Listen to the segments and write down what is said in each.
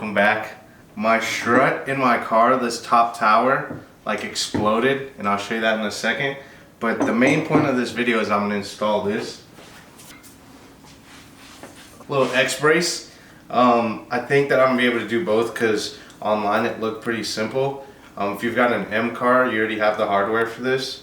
welcome back. My strut in my car, this top tower, like exploded, and I'll show you that in a second. But the main point of this video is I'm gonna install this little xbrace. I think that I'm gonna be able to do both because online it looked pretty simple. If you've got an M car, you already have the hardware for this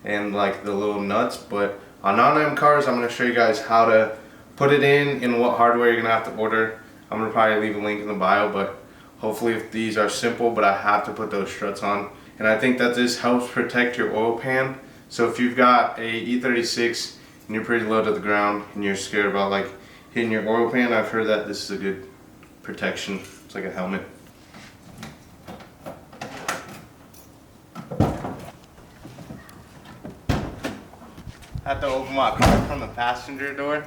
and like the little nuts. But on non-M cars, I'm gonna show you guys how to put it in and what hardware you're gonna have to order. I'm gonna probably leave a link in the bio, but hopefully if these are simple, but I have to put those struts on. And I think that this helps protect your oil pan. So if you've got a E36 and you're pretty low to the ground and you're scared about like hitting your oil pan, I've heard that this is a good protection. It's like a helmet. I have to open my car from the passenger door.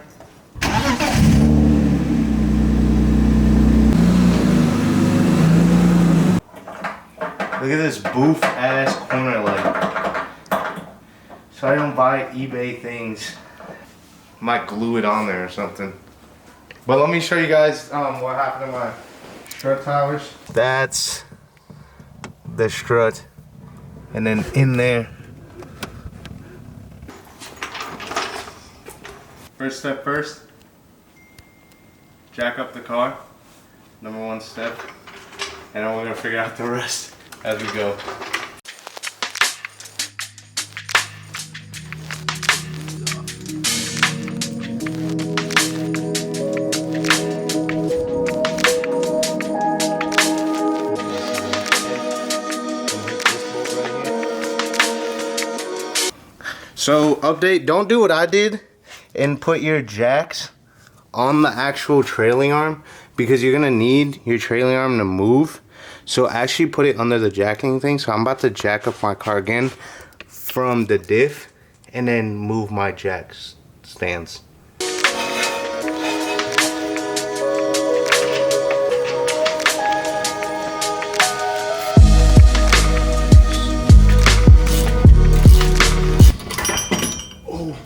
Look at this boof ass corner light. So I don't buy eBay things. Might glue it on there or something. But let me show you guys what happened to my strut towers. That's the strut. And then in there. First step first. Jack up the car. Number one step. And then we're gonna figure out the rest as we go. So update, don't do what I did and put your jacks on the actual trailing arm because you're gonna need your trailing arm to move. So actually put it under the jacking thing. So I'm about to jack up my car again from the diff and then move my jack stands. Oh,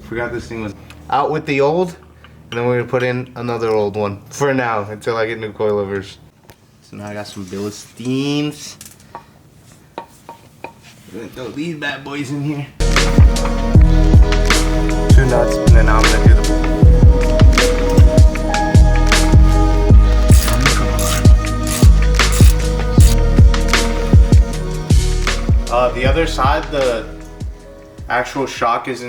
forgot this thing was out with the old, and then we're gonna put in another old one for now until I get new coilovers. So now I got some Philistines. We're gonna throw these bad boys in here. 2 nuts, and then I'm gonna do the other side. The actual shock is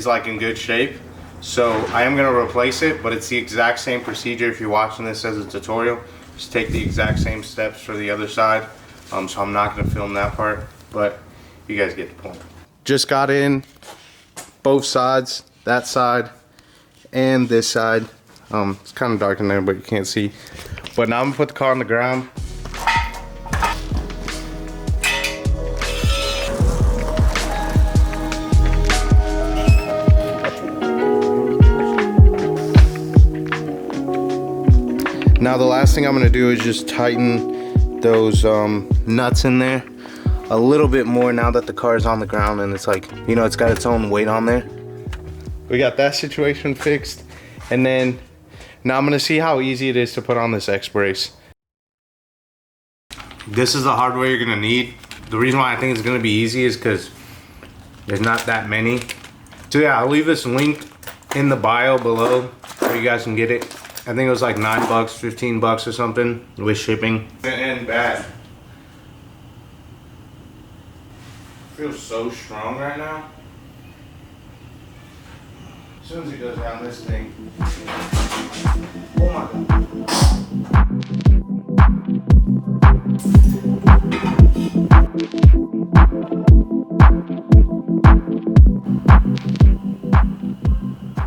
like in good shape. So I am gonna replace it, but it's the exact same procedure if you're watching this as a tutorial. Just take the exact same steps for the other side. So I'm not gonna film that part, but you guys get the point. Just got in both sides, that side and this side. It's kind of dark in there, but you can't see. But now I'm gonna put the car on the ground. Now the last thing I'm gonna do is just tighten those nuts in there a little bit more now that the car is on the ground and it's like, you know, it's got its own weight on there. We got that situation fixed. And then now I'm gonna see how easy it is to put on this xbrace. This is the hardware you're gonna need. The reason why I think it's gonna be easy is because there's not that many. So yeah, I'll leave this linked in the bio below so you guys can get it. I think it was like $9, 15 bucks or something with shipping. And bad. Feels so strong right now. As soon as it goes down this thing. Oh my God.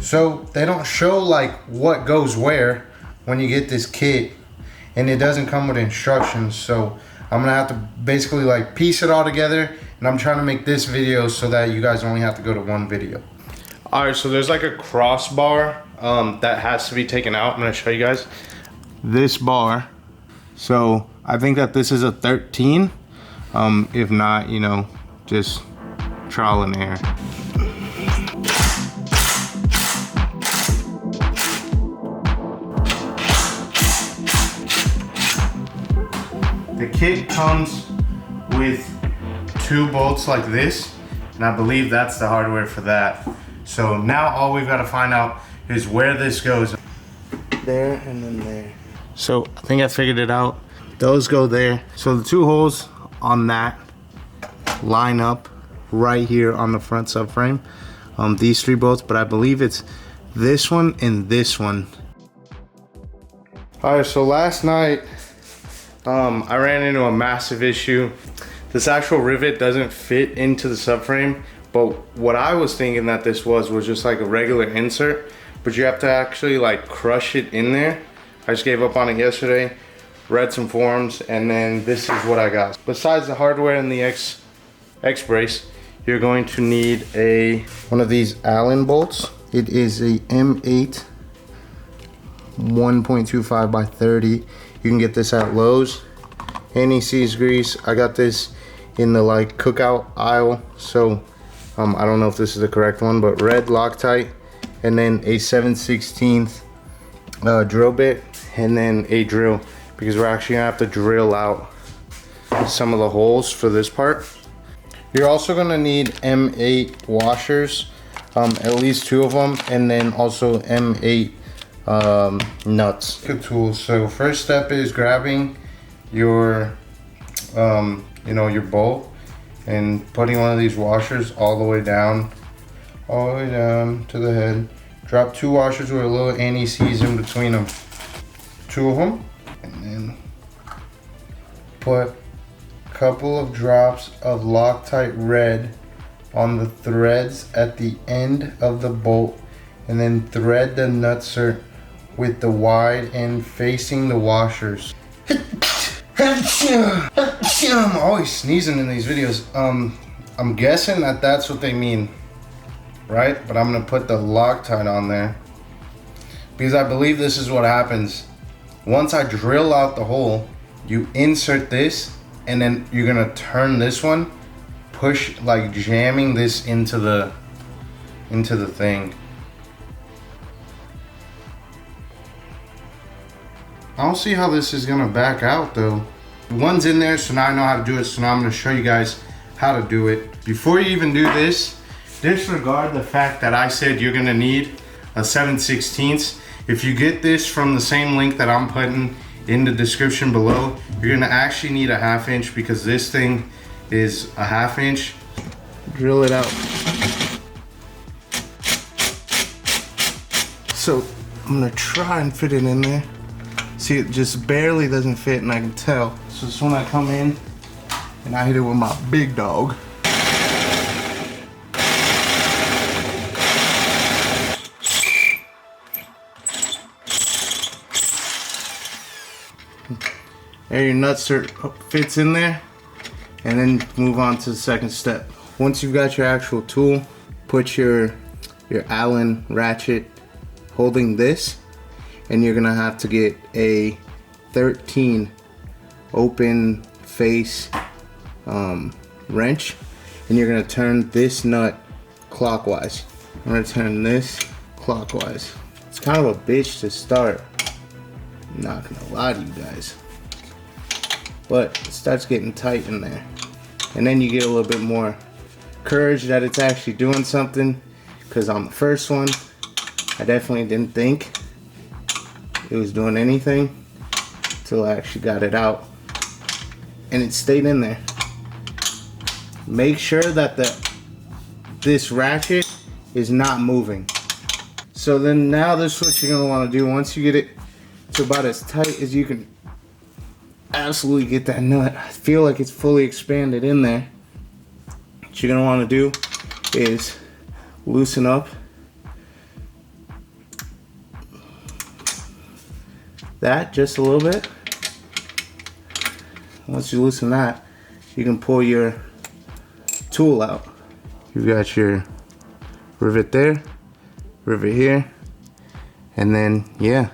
So they don't show like what goes where when you get this kit, and it doesn't come with instructions. So I'm gonna have to basically like piece it all together, and I'm trying to make this video so that you guys only have to go to one video. All right, so there's like a crossbar that has to be taken out. I'm gonna show you guys this bar. So I think that this is a 13. If not, you know, just trial and error. The kit comes with 2 bolts like this, and I believe that's the hardware for that. So now all we've got to find out is where this goes. There and then there. So I think I figured it out. Those go there. So the 2 holes on that line up right here on the front subframe. These 3 bolts, but I believe it's this one and this one. All right, so last night I ran into a massive issue. This actual rivet doesn't fit into the subframe, but what I was thinking that this was just like a regular insert, but you have to actually like crush it in there. I just gave up on it yesterday, read some forums, and then this is what I got. Besides the hardware and the xbrace, you're going to need one of these Allen bolts. It is a M8 1.25 by 30. You can get this at Lowe's. NEC's grease. I got this in the like cookout aisle, so I don't know if this is the correct one, but red Loctite, and then a 7/16 drill bit, and then a drill, because we're actually gonna have to drill out some of the holes for this part. You're also gonna need M8 washers, at least 2 of them, and then also M8 nuts. Good tools. So first step is grabbing your your bolt and putting one of these washers all the way down to the head. Drop 2 washers with a little NECs in between them, 2 of them, and then put a couple of drops of Loctite red on the threads at the end of the bolt, and then thread the nutser with the wide end facing the washers. I'm always sneezing in these videos. I'm guessing that that's what they mean, right? But I'm gonna put the Loctite on there because I believe this is what happens. Once I drill out the hole, you insert this, and then you're gonna turn this one, push, like jamming this into the thing. I don't see how this is gonna back out though. One's in there, so now I know how to do it, so now I'm gonna show you guys how to do it. Before you even do this, disregard the fact that I said you're gonna need a 7/16. If you get this from the same link that I'm putting in the description below, you're gonna actually need a 1/2 inch, because this thing is a 1/2 inch. Drill it out. So I'm gonna try and fit it in there. See, it just barely doesn't fit, and I can tell. So it's when I come in and I hit it with my big dog. There, your nutser fits in there, and then move on to the second step. Once you've got your actual tool, put your Allen ratchet holding this, and you're gonna have to get a 13 open face wrench, and you're gonna turn this nut clockwise. I'm gonna turn this clockwise. It's kind of a bitch to start, I'm not gonna lie to you guys, but it starts getting tight in there, and then you get a little bit more courage that it's actually doing something, because on the first one I definitely didn't think it was doing anything until I actually got it out, and it stayed in there. Make sure that this ratchet is not moving. So then now this is what you're gonna want to do. Once you get it to about as tight as you can absolutely get that nut, I feel like it's fully expanded in there. What you're gonna want to do is loosen up that just a little bit. Once you loosen that, you can pull your tool out. You've got your rivet there, rivet here, and then yeah.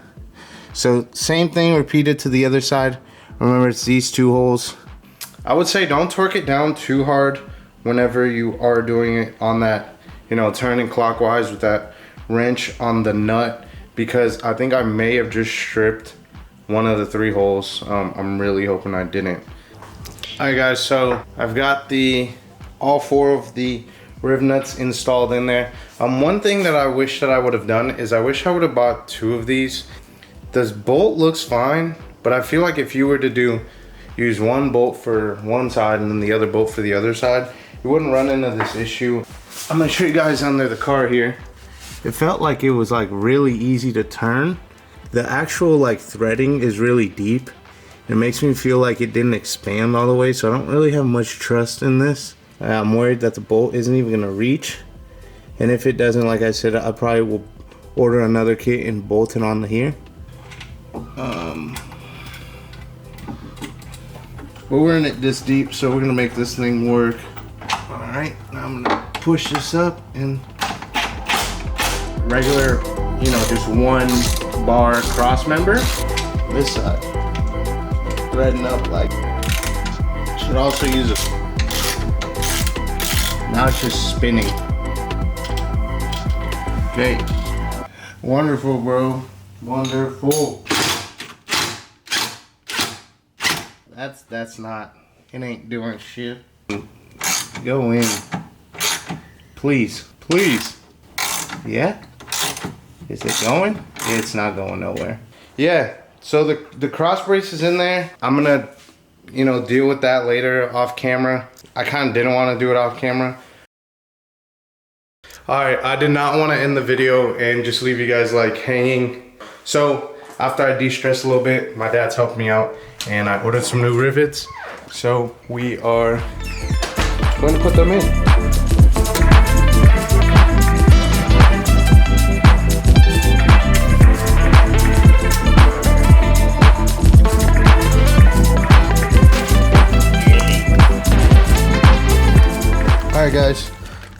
So same thing repeated to the other side. Remember, it's these 2 holes. I would say don't torque it down too hard whenever you are doing it on that, turning clockwise with that wrench on the nut, because I think I may have just stripped one of the 3 holes. I'm really hoping I didn't. All right guys, so I've got all 4 of the riv nuts installed in there. One thing that I wish that I would have done is I wish I would have bought 2 of these. This bolt looks fine, but I feel like if you were to use one bolt for one side and then the other bolt for the other side, you wouldn't run into this issue. I'm gonna show you guys under the car here. It felt like it was like really easy to turn. The actual like threading is really deep. It makes me feel like it didn't expand all the way, so I don't really have much trust in this. I'm worried that the bolt isn't even gonna reach. And if it doesn't, like I said, I probably will order another kit and bolt it on here. But we're in it this deep, so we're gonna make this thing work. All right, now I'm gonna push this up and regular, you know, just 1 bar cross member. This side, threading up like, should also use a, now it's just spinning. Okay, wonderful bro, wonderful. That's not, it ain't doing shit. Go in, please, please. Yeah, is it going? It's not going nowhere. Yeah, so the cross brace is in there. I'm gonna, you know, deal with that later off camera. I kind of didn't want to do it off camera. All right, I did not want to end the video and just leave you guys like hanging. So after I de-stressed a little bit, my dad's helped me out and I ordered some new rivets. So we are going to put them in. Alright guys,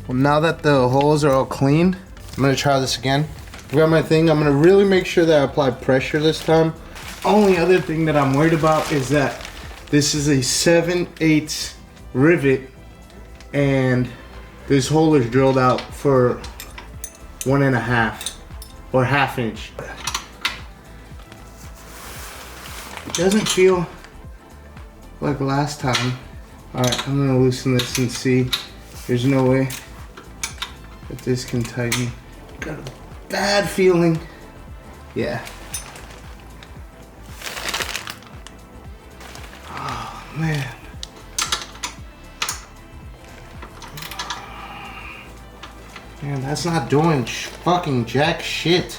well now that the holes are all cleaned, I'm going to try this again. I've got my thing, I'm going to really make sure that I apply pressure this time. Only other thing that I'm worried about is that this is a 7/8 rivet and this hole is drilled out for 1.5 or 1/2 inch. It doesn't feel like last time. Alright, I'm gonna loosen this and see. There's no way that this can tighten. Got a bad feeling. Yeah. Oh man. Man, that's not doing fucking jack shit.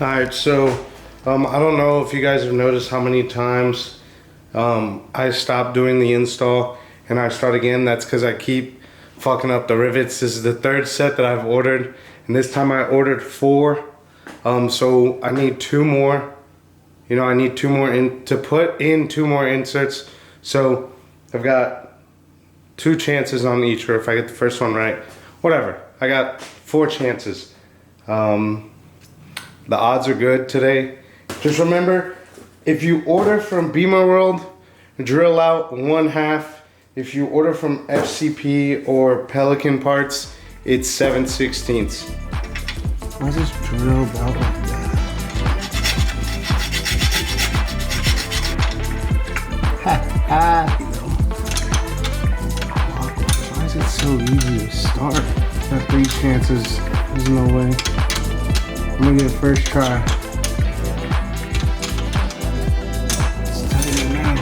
Alright, so I don't know if you guys have noticed how many times I stopped doing the install and I start again. That's because I keep fucking up the rivets. This is the 3rd set that I've ordered, and this time I ordered 4. So I need 2 more. You know, I need 2 more to put in 2 more inserts. So I've got 2 chances on each, or if I get the first one right, whatever. I got 4 chances. The odds are good today. Just remember, if you order from Beamer World, drill out 1/2. If you order from FCP or Pelican Parts, it's 7/16. Why is this drilled out like that? Ha. Why is it so easy to start? Got 3 chances. There's no way. I'm gonna get a first try. Let's tighten it now.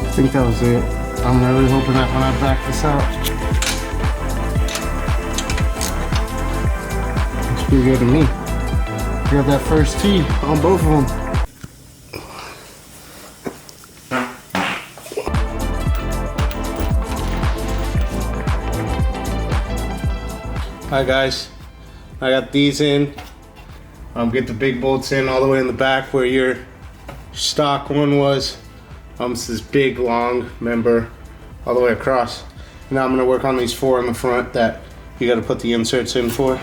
I think that was it. I'm really hoping that when I back this out, looks pretty good to me. Got that first tee on both of them. Alright guys, I got these in. Get the big bolts in all the way in the back where your stock one was. It's this big long member all the way across. Now I'm gonna work on these 4 in the front that you gotta put the inserts in for.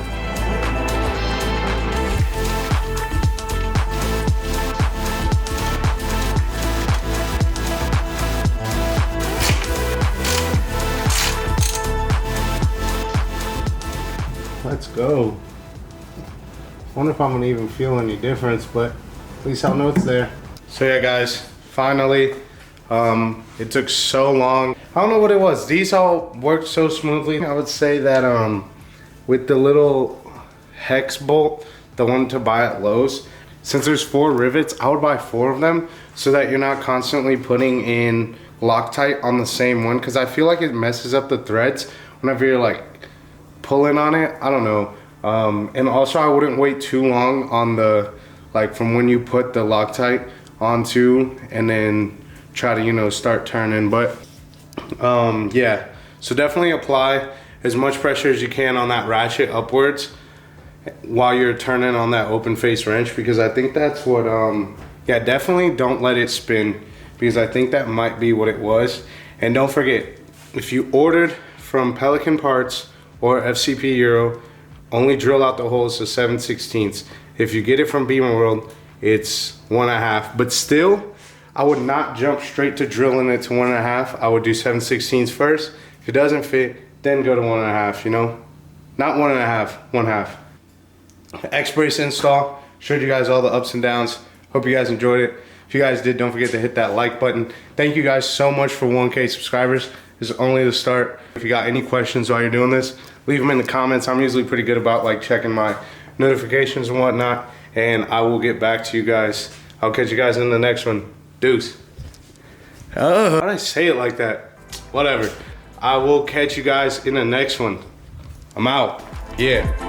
go. Wonder if I'm gonna even feel any difference, but at least I'll know it's there. So yeah guys, finally, it took so long. I don't know what it was. These all worked so smoothly. I would say that with the little hex bolt, the one to buy at Lowe's, since there's 4 rivets, I would buy 4 of them so that you're not constantly putting in Loctite on the same one, because I feel like it messes up the threads whenever you're like pulling on it. I don't know. And also I wouldn't wait too long on the, like from when you put the Loctite onto and then try to, you know, start turning. But yeah, so definitely apply as much pressure as you can on that ratchet upwards while you're turning on that open face wrench, because I think that's what yeah, definitely don't let it spin, because I think that might be what it was. And don't forget, if you ordered from Pelican Parts or FCP Euro, only drill out the holes to 7/16. If you get it from Beamer World, it's 1.5. But still, I would not jump straight to drilling it to 1.5. I would do 7/16 first. If it doesn't fit, then go to 1.5, you know? Not 1.5, 1/2. X-brace install. Showed you guys all the ups and downs. Hope you guys enjoyed it. If you guys did, don't forget to hit that like button. Thank you guys so much for 1K subscribers. This is only the start. If you got any questions while you're doing this, leave them in the comments. I'm usually pretty good about like checking my notifications and whatnot, and I will get back to you guys. I'll catch you guys in the next one. Deuce. Oh, why did I say it like that? Whatever. I will catch you guys in the next one. I'm out. Yeah.